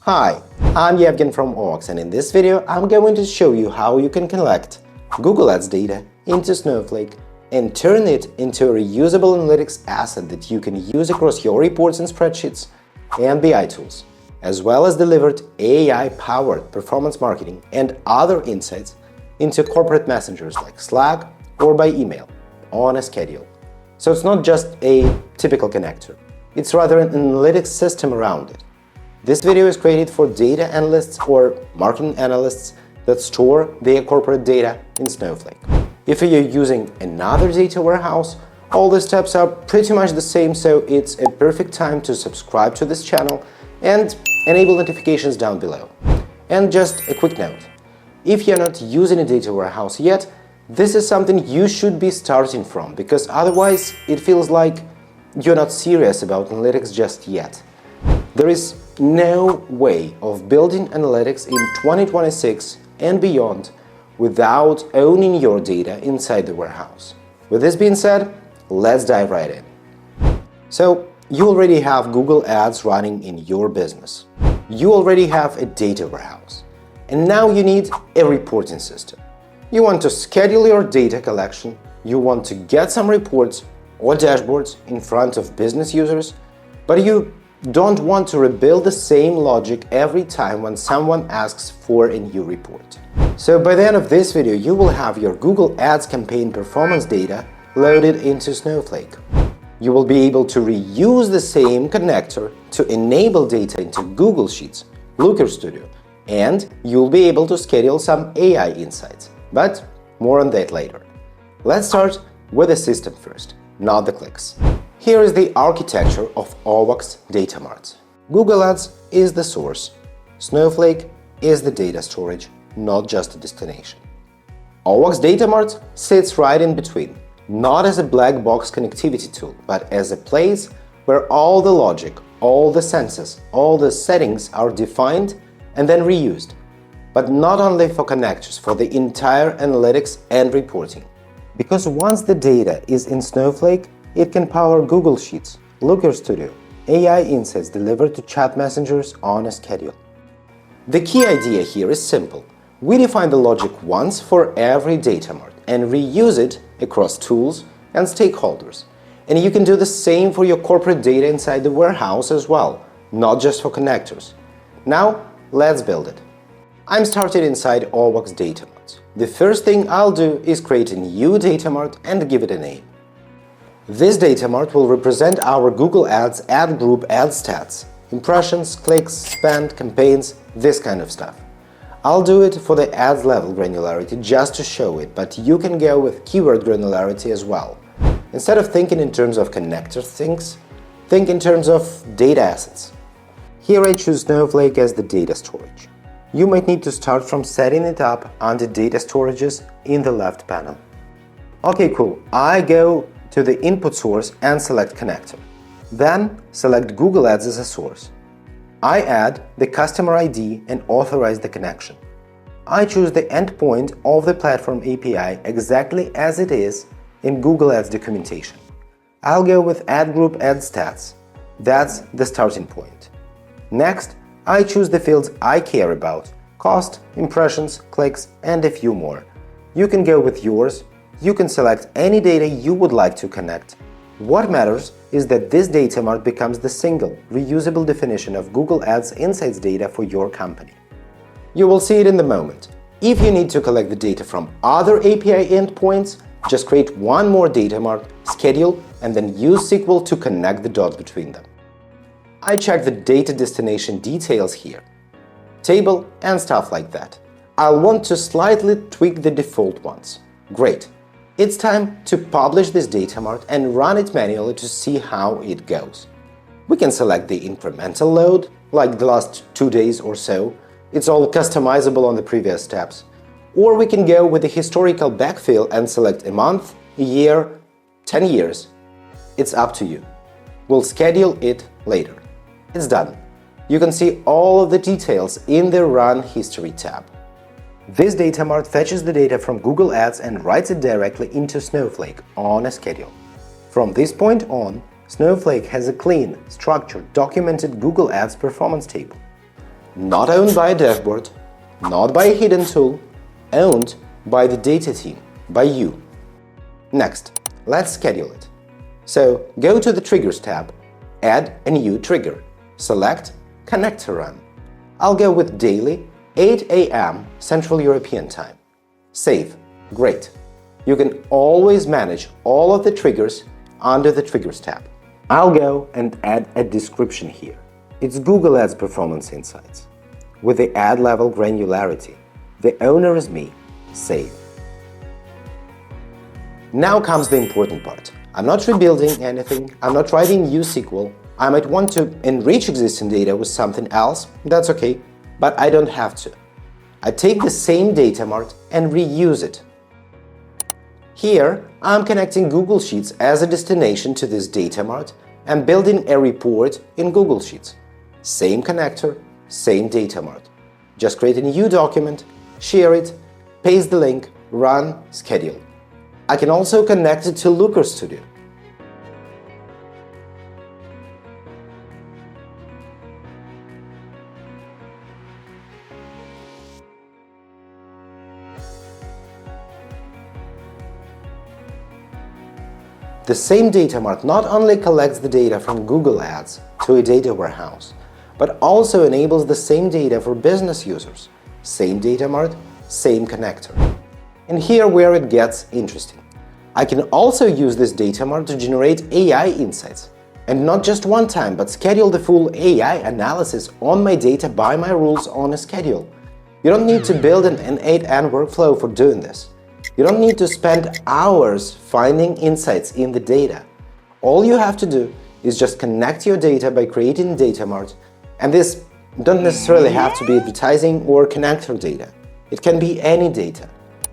Hi, I'm Yevgen from OWOX, and in this video I'm going to show you how you can collect Google Ads data into Snowflake and turn it into a reusable analytics asset that you can use across your reports and spreadsheets and BI tools, as well as delivered AI-powered performance marketing and other insights into corporate messengers like Slack or by email on a schedule. So it's not just a typical connector, it's rather an analytics system around it. This video is created for data analysts or marketing analysts that store their corporate data in Snowflake. If you're using another data warehouse, all the steps are pretty much the same, so it's a perfect time to subscribe to this channel and enable notifications down below. And just a quick note, if you're not using a data warehouse yet, this is something you should be starting from, because otherwise it feels like you're not serious about analytics just yet. There is no way of building analytics in 2026 and beyond without owning your data inside the warehouse. With this being said, let's dive right in. So, you already have Google Ads running in your business. You already have a data warehouse. And now you need a reporting system. You want to schedule your data collection, you want to get some reports or dashboards in front of business users, but you don't want to rebuild the same logic every time when someone asks for a new report. So by the end of this video, you will have your Google Ads campaign performance data loaded into Snowflake. You will be able to reuse the same connector to enable data into Google Sheets, Looker Studio, and you'll be able to schedule some AI insights. But more on that later. Let's start with the system first, not the clicks. Here is the architecture of OWOX Data Marts. Google Ads is the source. Snowflake is the data storage, not just a destination. OWOX Data Mart sits right in between, not as a black box connectivity tool, but as a place where all the logic, all the senses, all the settings are defined and then reused. But not only for connectors, for the entire analytics and reporting. Because once the data is in Snowflake, it can power Google Sheets, Looker Studio, AI insights delivered to chat messengers on a schedule. The key idea here is simple. We define the logic once for every data mart and reuse it across tools and stakeholders. And you can do the same for your corporate data inside the warehouse as well, not just for connectors. Now, let's build it. I'm started inside OWOX Data Marts. The first thing I'll do is create a new data mart and give it a name. This data mart will represent our Google Ads ad group ad stats, impressions, clicks, spend, campaigns, this kind of stuff. I'll do it for the ads level granularity just to show it, but you can go with keyword granularity as well. Instead of thinking in terms of connector things, think in terms of data assets. Here I choose Snowflake as the data storage. You might need to start from setting it up under data storages in the left panel. Okay, cool. I go to the input source and select connector. Then select Google Ads as a source. I add the customer ID and authorize the connection. I choose the endpoint of the platform API exactly as it is in Google Ads documentation. I'll go with ad group ad stats. That's the starting point. Next, I choose the fields I care about: cost, impressions, clicks, and a few more. You can go with yours. You can select any data you would like to connect. What matters is that this data mart becomes the single, reusable definition of Google Ads Insights data for your company. You will see it in the moment. If you need to collect the data from other API endpoints, just create one more data mart, schedule, and then use SQL to connect the dots between them. I check the data destination details here, table and stuff like that. I'll want to slightly tweak the default ones. Great. It's time to publish this data mart and run it manually to see how it goes. We can select the incremental load, like the last 2 days or so. It's all customizable on the previous steps. Or we can go with the historical backfill and select a month, a year, 10 years. It's up to you. We'll schedule it later. It's done. You can see all of the details in the Run History tab. This data mart fetches the data from Google Ads and writes it directly into Snowflake on a schedule. From this point on, Snowflake has a clean, structured, documented Google Ads performance table. Not owned by a dashboard, not by a hidden tool, owned by the data team, by you. Next, let's schedule it. So go to the Triggers tab, add a new trigger, select Connector Run. I'll go with daily, 8 a.m. Central European Time. Save. Great. You can always manage all of the triggers under the Triggers tab. I'll go and add a description here. It's Google Ads Performance Insights. With the ad level granularity, the owner is me. Save. Now comes the important part. I'm not rebuilding anything, I'm not writing new SQL. I might want to enrich existing data with something else, that's okay, but I don't have to. I take the same Data Mart and reuse it. Here, I'm connecting Google Sheets as a destination to this Data Mart and building a report in Google Sheets. Same connector, same Data Mart. Just create a new document, share it, paste the link, run, schedule. I can also connect it to Looker Studio. The same Data Mart not only collects the data from Google Ads to a data warehouse, but also enables the same data for business users. Same Data Mart, same connector. And here where it gets interesting. I can also use this Data Mart to generate AI insights. And not just one time, but schedule the full AI analysis on my data by my rules on a schedule. You don't need to build an N8N workflow for doing this. You don't need to spend hours finding insights in the data. All you have to do is just connect your data by creating Data Mart. And this don't necessarily have to be advertising or connector data. It can be any data.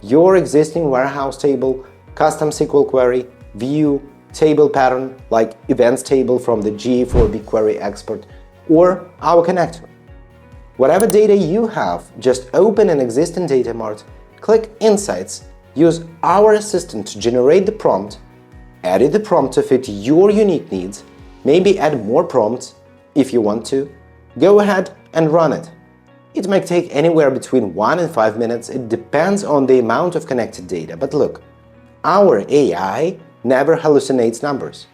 Your existing warehouse table, custom SQL query, view, table pattern like events table from the GA4 BigQuery export, or our connector. Whatever data you have, just open an existing Data Mart, click Insights, use our assistant to generate the prompt, edit the prompt to fit your unique needs, maybe add more prompts if you want to, go ahead and run it. It might take anywhere between 1 and 5 minutes, it depends on the amount of connected data, but look, our AI never hallucinates numbers.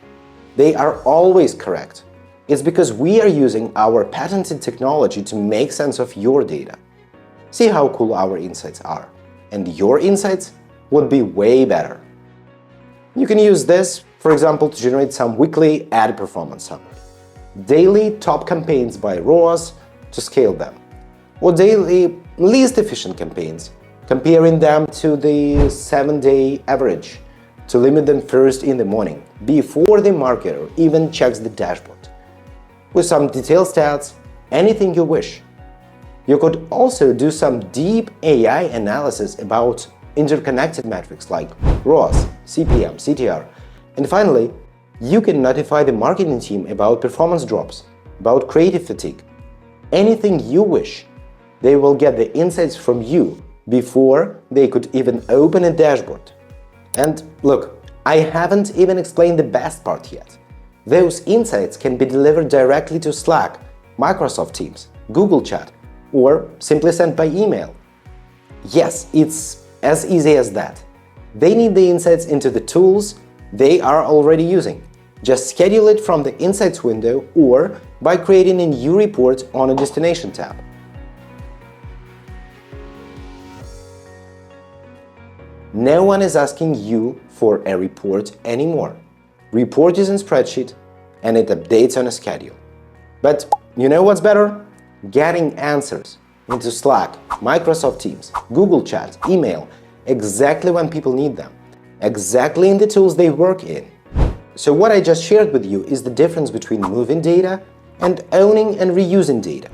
They are always correct. It's because we are using our patented technology to make sense of your data. See how cool our insights are. And your insights would be way better. You can use this, for example, to generate some weekly ad performance summary, daily top campaigns by ROAS to scale them, or daily least efficient campaigns, comparing them to the 7-day average to limit them first in the morning, before the marketer even checks the dashboard. With some detailed stats, anything you wish. You could also do some deep AI analysis about interconnected metrics like ROAS, CPM, CTR. And finally, you can notify the marketing team about performance drops, about creative fatigue. Anything you wish. They will get the insights from you before they could even open a dashboard. And look, I haven't even explained the best part yet. Those insights can be delivered directly to Slack, Microsoft Teams, Google Chat, or simply sent by email. Yes, it's as easy as that. They need the insights into the tools they are already using. Just schedule it from the Insights window or by creating a new report on a Destination tab. No one is asking you for a report anymore. Report is in spreadsheet and it updates on a schedule. But you know what's better? Getting answers into Slack, Microsoft Teams, Google Chat, email, exactly when people need them, exactly in the tools they work in. So what I just shared with you is the difference between moving data and owning and reusing data.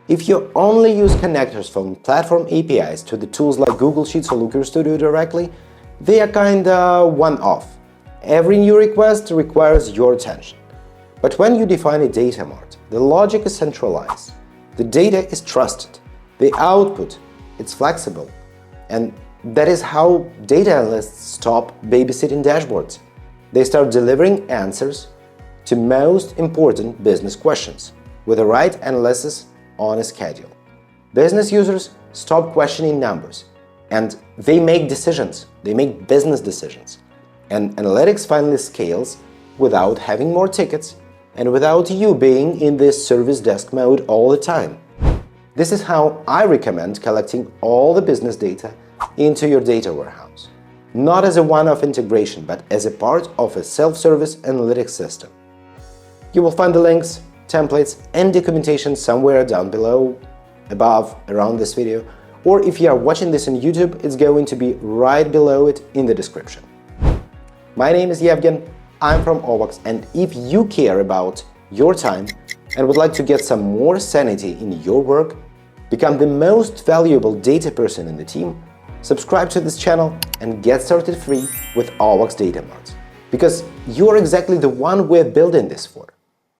If you only use connectors from platform APIs to the tools like Google Sheets or Looker Studio directly, they are kinda one-off. Every new request requires your attention. But when you define a Data Mart, the logic is centralized. The data is trusted. The output, it's flexible. And that is how data analysts stop babysitting dashboards. They start delivering answers to most important business questions with the right analysis on a schedule. Business users stop questioning numbers, and they make decisions. They make business decisions. And analytics finally scales without having more tickets and without you being in this service desk mode all the time. This is how I recommend collecting all the business data into your data warehouse. Not as a one-off integration, but as a part of a self-service analytics system. You will find the links, templates, and documentation somewhere down below, above, around this video, or if you are watching this on YouTube, it's going to be right below it in the description. My name is Yevgen, I'm from OWOX, and if you care about your time and would like to get some more sanity in your work, become the most valuable data person in the team, subscribe to this channel and get started free with OWOX Data Marts. Because you are exactly the one we're building this for.